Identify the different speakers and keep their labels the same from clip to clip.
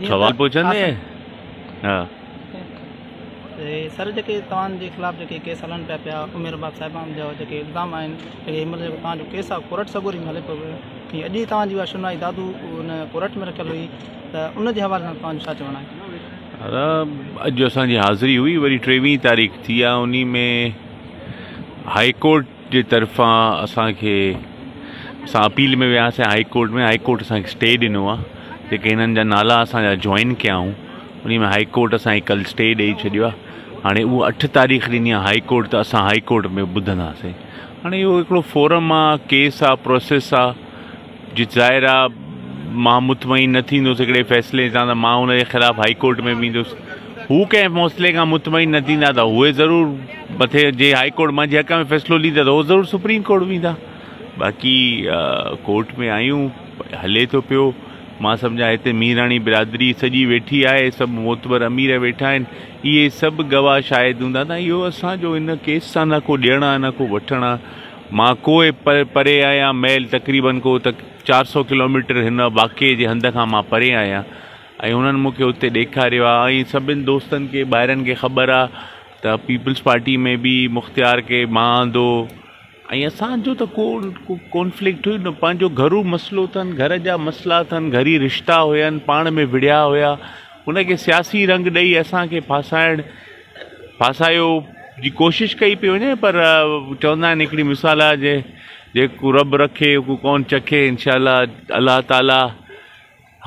Speaker 1: सवाल पूछंदे हाँ
Speaker 2: सर जेके तव्हांजे ख़िलाफ़ जेके केस हलनि पिया उमेर बाग साहिबान जो जेके इल्ज़ाम आहिनि जेके हिनमहिल जेको तव्हांजो केस आहे कोर्ट सगोरी में हले पियो अॼु तव्हांजी उहा सुनवाई दादू उन कोर्ट में रखियल हुई त उनजे हवाले सां तव्हांजो छा चवणु आहे?
Speaker 1: अॼु असांजी हाज़िरी हुई वरी 23 तारीख़ थी आहे उन में हाई कोर्ट जे तरफ़ां असांखे असां अपील में वियासीं हाई कोर्ट असांखे स्टे ॾिनो आहे जेके हिननि जा नाला असांजा जॉइन कयाऊं उन में हाई कोर्ट असांखे कल्ह स्टे ॾेई छॾियो आहे। हाणे उहो 8 तारीख़ ॾिनी आहे हाई कोर्ट त असां हाई कोर्ट में ॿुधंदासीं। हाणे इहो हिकिड़ो फोरम आहे केस आहे प्रोसेस आहे जो ज़ाहिर आहे मां मुतमइन न थींदुसि हिकिड़े फ़ैसिले सां त मां हुनजे ख़िलाफ़ु हाई कोर्ट में वेंदुसि। हू कंहिं मसइले खां मुतमइन न थींदा त उहे ज़रूरु मथे जे हाई कोर्ट मुंहिंजे हक़ में फ़ैसिलो ॾींदा त उहो ज़रूरु सुप्रीम कोर्ट वेंदा। बाक़ी कोर्ट में आहियूं हले थो पियो। मां सम्झा हिते मीराणी बिरादरी सॼी वेठी आहे सभु मोतबर अमीर वेठा आहिनि इहे सभु गवाह शायदि हूंदा त इहो असांजो हिन केस सां न को ॾियणु आहे न को वठणु आहे। मां कोई परे आहियां महल तक़रीबन को 400 किलोमीटर हिन वाक़े जे हंध खां मां परे आहियां ऐं उन्हनि मूंखे उते ॾेखारियो आहे ऐं सभिनि दोस्तनि खे ॿाहिरनि खे ख़बर आहे त पीपल्स पार्टी में बि मुख़्तियार के मां आंदो ऐं असांजो त को कॉन्फ्लिक्ट हुई न पंहिंजो घरू मसइलो अथनि घर जा मसइला अथनि घरी रिश्ता हुयनि पाण में विड़िया हुया उनखे सियासी रंग ॾेई असांखे फासायो जी कोशिशि कई पई वञे पर चवंदा आहिनि हिकिड़ी मिसाल आहे जेको रब रखे को कोन चखे इंशाअल्लाह अल्लाह ताला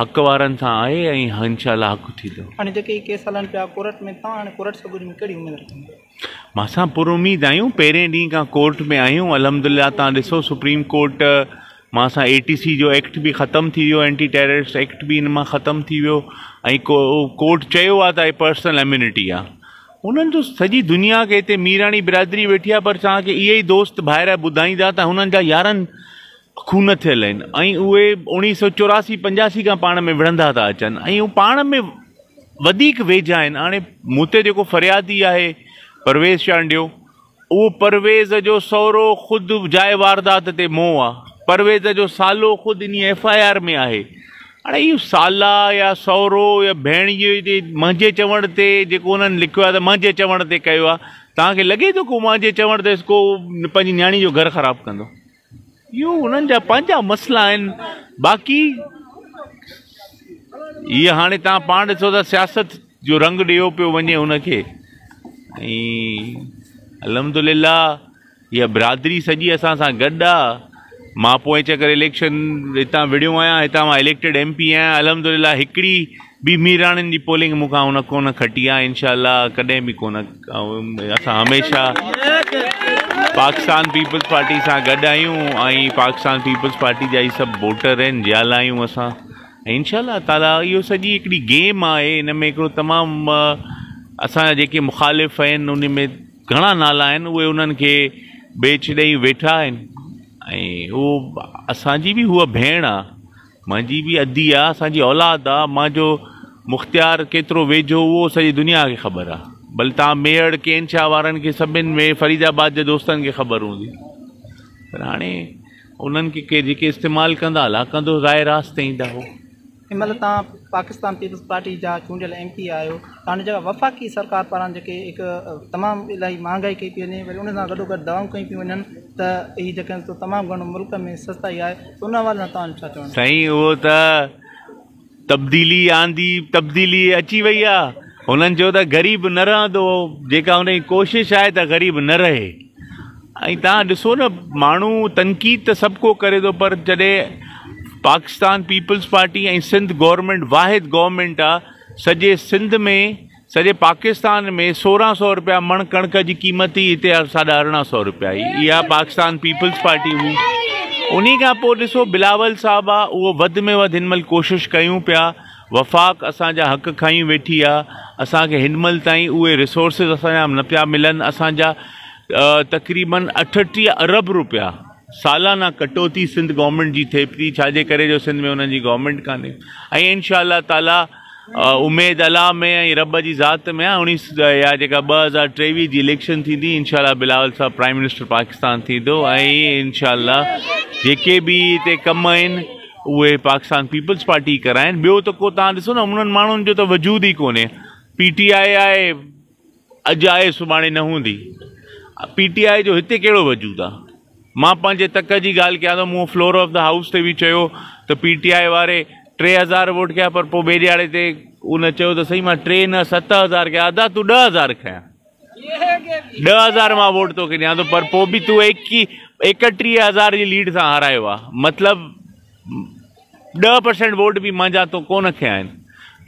Speaker 1: हक़ वारनि सां आहे ऐं इंशाअल्लाह हक़ थींदो।
Speaker 2: हाणे जेके केस हलनि पिया कोर्ट में तव्हां हाणे कोर्ट सगोरी में कहिड़ी उमेद रखंदा?
Speaker 1: मां सां पुरुमीद आहियूं पहिरें ॾींहं खां कोर्ट में आहियूं अल्हम्दुलिल्लाह। तव्हां ॾिसो सुप्रीम कोर्ट मां सां ATC जो एक्ट बि ख़तमु थी वियो एंटी टेररिस्ट एक्ट बि हिन मां ख़तमु थी वियो ऐं कोर्ट चयो आहे त पर्सनल एम्यूनिटी आहे। उन्हनि जो सॼी दुनिया खे हिते मीराणी बिरादरी वेठी आहे पर तव्हांखे इहे ई दोस्त ॿाहिरि ॿुधाईंदा त हुननि जा यारनि खून थियल आहिनि ऐं उहे 1984-85 खां पाण में विढ़ंदा था अचनि ऐं उहे पाण में वधीक वेझा आहिनि। हाणे मूं ते जेको फ़रियादी आहे परवेज़ चांडियो उहो परवेज़ जो सहुरो ख़ुदि जाइ वारदात ते मोह आहे। परवेज़ जो सालो ख़ुदि इन FIR में आहे। हाणे इहो साला या सहुरो या भेणीअ जे मुंहिंजे चवण ते जेको उन्हनि लिखियो आहे त मुंहिंजे चवण ते कयो आहे तव्हांखे लॻे थो को मुंहिंजे चवण ते को पंहिंजी न्याणी जो घरु ख़राबु कंदो? इहो उन्हनि जा पंहिंजा मसइला आहिनि। बाक़ी इहे हाणे तव्हां पाण ॾिसो त सियासत जो रंग ॾियो पियो वञे उनखे ऐं अल्हम्दुलिल्लाह इहा बिरादरी सॼी असां सां गॾु आहे। मां पोइ चकर इलेक्शन हितां विड़ियो आहियां हितां मां इलेक्टेड MP आहियां अल्हम्दुलिल्लाह। हिकिड़ी बि मीराणियुनि जी पोलिंग मूंखां हुन कोन खटी आहे इंशाअल्लाह कॾहिं बि कोन। असां हमेशह पाकिस्तान पीपल्स पार्टी सां गॾु आहियूं ऐं पाकिस्तान पीपल्स पार्टी जा ई सभु वोटर आहिनि जियाल आहियूं असां ऐं इंशाअल्लाह ताला इहो सॼी हिकिड़ी गेम आहे। हिन में हिकिड़ो तमामु असांजा जेके मुखालिफ़ आहिनि उन में घणा नाला आहिनि उहे उन्हनि खे बेच ॾेई वेठा आहिनि ऐं उहो असांजी बि हूअ भेण आहे मुंहिंजी बि अधी आहे असांजी औलाद आहे। मुंहिंजो मुख़्तियार केतिरो वेझो उहो सॼी दुनिया खे ख़बर आहे। भले तव्हां मेड़ केनशाह वारनि खे सभिनि में फरीदाबाद जे दोस्तनि खे ख़बर हूंदी पर हाणे उन्हनि खे जेके इस्तेमालु कंदा अलाह कंदो राय रास्ते ईंदा हो।
Speaker 2: हिनमहिल तव्हां पाकिस्तान पीपल्स पार्टी जा चूंडियल MP आहियो तव्हांजी जॻह वफ़ाक़ी सरकार पारां जेके हिकु तमामु इलाही महांगाई कई पई वञे वरी उन सां गॾोगॾु दवाऊं कई पियूं वञनि त हीअ जेके तमामु घणो मुल्क में सस्ताई आहे त उन हवाले सां तव्हां छा चवणु? साईं
Speaker 1: उहो त तब्दीली आंदी तब्दीली अची वई आहे। हुननि चयो त ग़रीब न रहंदो जेका हुनजी कोशिशि आहे त ग़रीब न रहे ऐं तव्हां ॾिसो न माण्हू तनक़ीद त सभु को करे थो पर जॾहिं पाकिस्तान पीपल्स पार्टी ऐं सिंध गवर्नमेंट वाहिद गवर्नमेंट आहे सॼे सिंध में सॼे पाकिस्तान में 1600 रुपया मण कणक जी क़ीमत ई हिते 1850 रुपया इहा पाकिस्तान पीपल्स पार्टी हुई। उन खां पोइ ॾिसो बिलावल साहब आहे उहो वधि में वधि हिनमहिल कोशिशि कयूं पिया वफ़ाक़ असांजा हक़ खई वेठी आहे। असांखे हिनमहिल ताईं उहे रिसोर्सिस असांजा न पिया मिलनि। असांजा तक़रीबन 38 अरब रुपया सालाना कटौती सिंध गवर्नमेंट जी थिए थी छाजे करे जो सिंध में हुननि जी गवर्नमेंट कान्हे ऐं इंशाअल्लाह ताला उमेद अल्लाह में ऐं रब जी ज़ात में आहे या जेका 2023 जी इलेक्शन थींदी इंशाअल्लाह बिलावल साहब प्राइम मिनिस्टर पाकिस्तान थींदो ऐं इंशाअल्लाह जेके बि हिते कम आहिनि उहे पाकिस्तान पीपल्स पार्टी कराइनि। ॿियो त को तव्हां ॾिसो न उन्हनि माण्हुनि जो त वजूद ई कोन्हे। PTI आहे, अॼु आहे सुभाणे न हूंदी। PTI जो हिते कहिड़ो वजूद आहे? मां पंहिंजे तक जी ॻाल्हि कयां थो, मूं फ्लोर ऑफ द हाउस ते बि चयो त PTI वारे 3000 वोट कया, पर पोइ ॿिए ॾियारे ते उन चयो त सही मां 3 न 7000 कया। अदा तूं 10,000 खयां, 10,000 मां वोट तोखे ॾियां थो, पर पोइ बि तूं 31,000 जी लीड सां हारायो आहे। मतिलबु 10% वोट बि मुंहिंजा तो कोन खया आहिनि।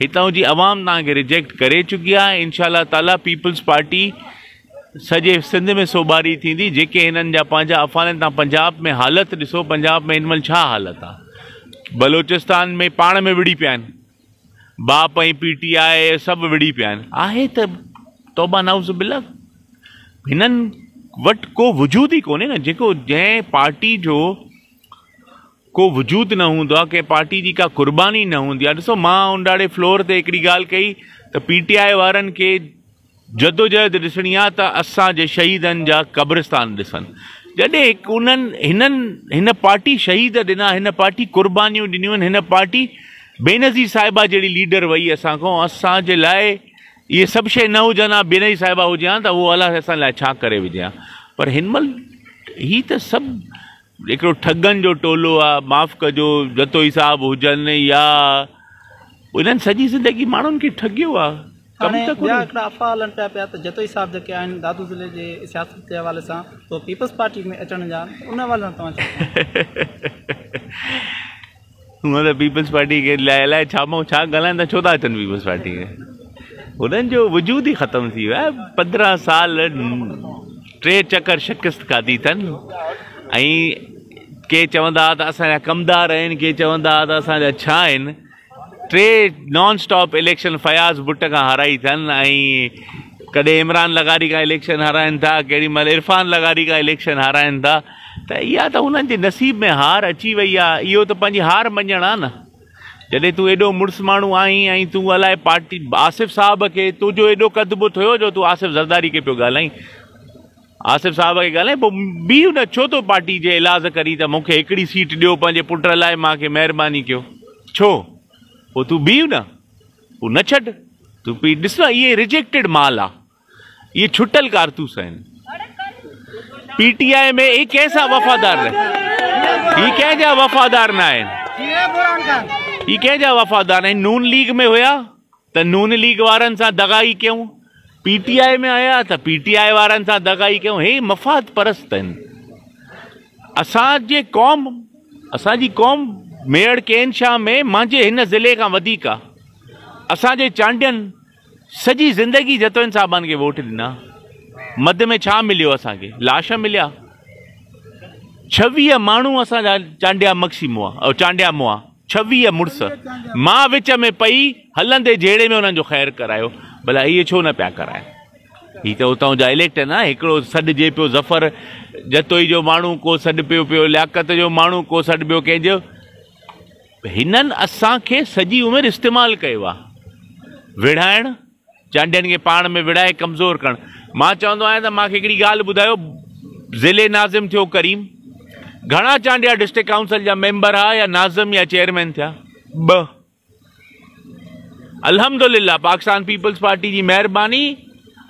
Speaker 1: हितां जी आवाम तव्हांखे रिजेक्ट करे चुकी आहे। इंशाअल्लाह ताला पीपल्स पार्टी सॼे सिंध में सोभारी थींदी। जेके हिननि जा पंहिंजा अफ़ान, तव्हां पंजाब में हालत ॾिसो, पंजाब में हिन महिल छा हालत आहे। बलोचिस्तान में पाण में विड़ी पिया आहिनि, बाप ऐं PTI सभु विड़ी पिया आहिनि। आहे त तौबा नाउज़ बिल्लाह, हिननि वटि को वजूद ई कोन्हे न। जंहिं पार्टी जो को वजूद न हूंदो आहे, कंहिं पार्टी जी का कुर्बानी न हूंदी आहे। ॾिसो मां उंडाड़े फ्लोर ते हिकिड़ी ॻाल्हि कई त PTI वारनि खे जदोजहद ॾिसणी आहे त असांजे शहीदनि जा क़ब्रिस्तान ॾिसनि। जॾहिं हिन पार्टी शहीद ॾिना, हिन पार्टी कुर्बानियूं ॾिनियूं आहिनि, हिन पार्टी बेनज़ीर साहिबा जहिड़ी लीडर वई असां खां, असांजे लाइ इहे सभु शइ न हुजनि हा, बेनज़ीर साहिबा हुजे हा त उहो अलाह असां लाइ छा करे विझे हा। पर हिन महिल ही त सभु हिकिड़ो ठगनि जो टोलो आहे। माफ़ कजो, जतोई साहब हुजनि या उन्हनि सॼी ज़िंदगी माण्हुनि खे ठगियो आहे।
Speaker 2: हाणे ॿिया हिकिड़ा अफ़वाह हलनि पिया त जतोई साहब जेके आहिनि दादू ज़िले जे सियासत जे हवाले सां तो पीपल्स पार्टी में अचण जा, उन हवाले सां तव्हां
Speaker 1: हूअं त पीपल्स पार्टी खे अलाए छा ॻाल्हाइनि था, छो था अचनि पीपल्स पार्टी खे? उन्हनि जो वजूद ई ख़तमु थी वियो आहे। 15 साल 3 चकर शिकस्त खाधी अथनि। ऐं के चवंदा त असांजा कमदार आहिनि, के चवंदा त असांजा छा आहिनि। 3 non stop election Fayaz Bhutt खां हाराई अथनि, ऐं कॾहिं इमरान लगारी खां इलेक्शन हाराइनि था, केॾी महिल इरफान लगारी खां इलेक्शन हाराइनि था। त इहा त हुननि जे नसीब में हार अची वई आहे। इहो त पंहिंजी हार मञणु आहे न। जॾहिं तूं एॾो मुड़ुसु माण्हू आहीं ऐं तूं अलाए पार्टी आसिफ़ साहब खे, तुंहिंजो एॾो कदबो थियो जो तूं आसिफ़ ज़रदारी खे पियो ॻाल्हाईं, आसिफ़ साहब खे ॻाल्हाए, पोइ बीह न छो तो पार्टी जे इलाज करी त मूंखे हिकिड़ी सीट ॾियो पंहिंजे पुट लाइ, मूंखे महिरबानी कयो, छो? पोइ तूं बीह न, पोइ न छॾ, तूं पी ॾिस न, इहे रिजेक्टेड माल आहे, इहे छुटल कारतूस आहिनि। PTI में ई कंहिंसां वफ़ादार न, ही कंहिंजा वफ़ादार न आहिनि, ही कंहिंजा वफ़ादार आहिनि। नून लीग में हुया त नून लीग वारनि सां दगाई कयूं, PTI में आया त PTI वारनि सां दगाई कयूं। हे मफ़ाद परस्त आहिनि। असांजी क़ौम मेड़ केन शाह में मुंहिंजे हिन ज़िले खां वधीक आहे। असांजे चांडियनि सॼी ज़िंदगी जतोइन साहबान खे वोट ॾिना। मद में छा मिलियो असांखे? लाश मिलिया। 26 माण्हू असांजा चांडिया मक्सीमो आहे, चांडिया मोआ 26 मुड़ुस। मां विच में पई हलंदे जहिड़े में उन्हनि जो ख़ैरु करायो। भला इहे छो न पिया कराइनि? हीअ त उतां जा इलेक्शन आहे। हिकिड़ो सॾिजे पियो ज़फ़र जतोई जो माण्हू, को सॾु पियो लियाकत जो माण्हू, को सॾु पियो कंहिंजो। हिननि असांखे सॼी उमिरि इस्तेमालु कयो आहे, विढ़ाइणु, चांडियनि खे पाण में विढ़ाए कमज़ोर करणु। मां चवंदो आहियां त मूंखे हिकिड़ी ॻाल्हि ॿुधायो, ज़िले नाज़िम थियो करीम, घणा चांडिया डिस्ट्रिक्ट काउंसिल जा मेंबर हुआ या नाज़िम या चेयरमैन थिया? 2। अल्हम्दुलिल्लाह पाकिस्तान पीपल्स पार्टी जी महिरबानी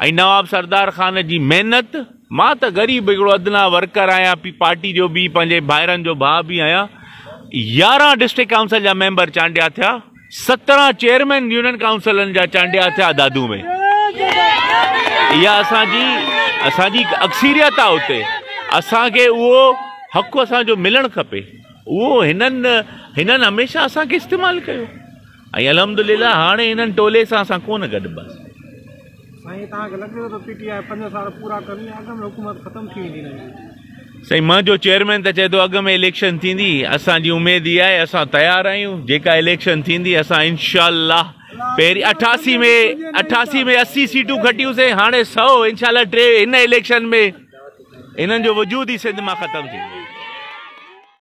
Speaker 1: ऐं नवाब सरदार ख़ान जी महिनत। मां त ग़रीब हिकिड़ो अदना वर्कर आहियां, पार्टी जो बि, पंहिंजे भाइरनि जो भाउ बि आहियां। 11 डिस्ट्रिक्ट काउंसिल जा मेंबर चांडिया थिया, 17 चेयरमैन यूनियन काउंसिलनि जा चांडिया थिया दादू में। इहा असांजी अक्सरियत आहे उते। असांखे उहो हक़ु असांजो मिलणु खपे। उहो हिननि हमेशह असांखे इस्तेमालु कयो ऐं अल्हम्दुलिल्लाह हाणे हिननि टोले सां असां कोन गॾु बसि।
Speaker 2: साईं तव्हांखे लॻे थो PTI 5 साल पूरा करणी, अॻ में हुकूमत ख़तमु थी वेंदी?
Speaker 1: साईं मुंहिंजो चेयरमैन त चए थो अॻ में इलेक्शन थींदी। असांजी उमेदु इहा आहे, असां तयारु आहियूं। जेका इलेक्शन थींदी असां इंशाअल्लाह पहिरीं 88 में 80 सीटूं खटियूंसीं, हाणे 100 इंशाअल्लाह। 3 हिन इलेक्शन में हिननि जो वजूद ई सिंध मां ख़तमु थींदो।